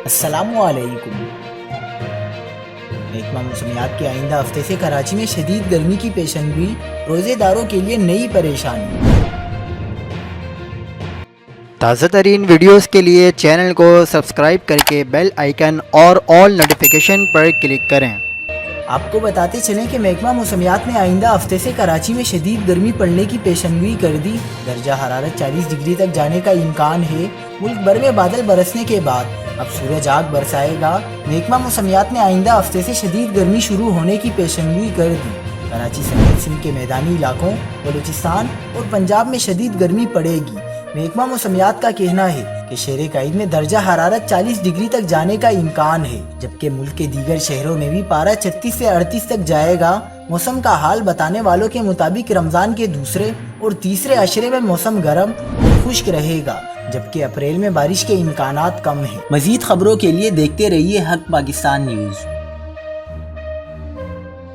السلام علیکم۔ محکمہ موسمیات کے آئندہ ہفتے سے کراچی میں شدید گرمی کی پیشن گوئی، روزے داروں کے لیے نئی پریشانی۔ تازہ ترین ویڈیوز کے لیے چینل کو سبسکرائب کر کے بیل آئیکن اور آل نوٹیفیکیشن پر کلک کریں۔ آپ کو بتاتے چلیں کہ محکمہ موسمیات نے آئندہ ہفتے سے کراچی میں شدید گرمی پڑنے کی پیشن گوئی کر دی۔ درجہ حرارت 40 ڈگری تک جانے کا امکان ہے۔ ملک بھر میں بادل برسنے کے بعد اب سورج آگ برسائے گا۔ محکمہ موسمیات نے آئندہ ہفتے سے شدید گرمی شروع ہونے کی پیشن گوئی کر دی۔ کراچی سمیت سندھ کے میدانی علاقوں، بلوچستان اور پنجاب میں شدید گرمی پڑے گی۔ محکمہ موسمیات کا کہنا ہے کہ شہر قائد میں درجہ حرارت 40 ڈگری تک جانے کا امکان ہے، جبکہ ملک کے دیگر شہروں میں بھی پارہ 36 سے 38 تک جائے گا۔ موسم کا حال بتانے والوں کے مطابق رمضان کے دوسرے اور تیسرے عشرے میں موسم گرم اور خشک رہے گا، جبکہ اپریل میں بارش کے امکانات کم ہیں۔ مزید خبروں کے لیے دیکھتے رہیے حق پاکستان نیوز۔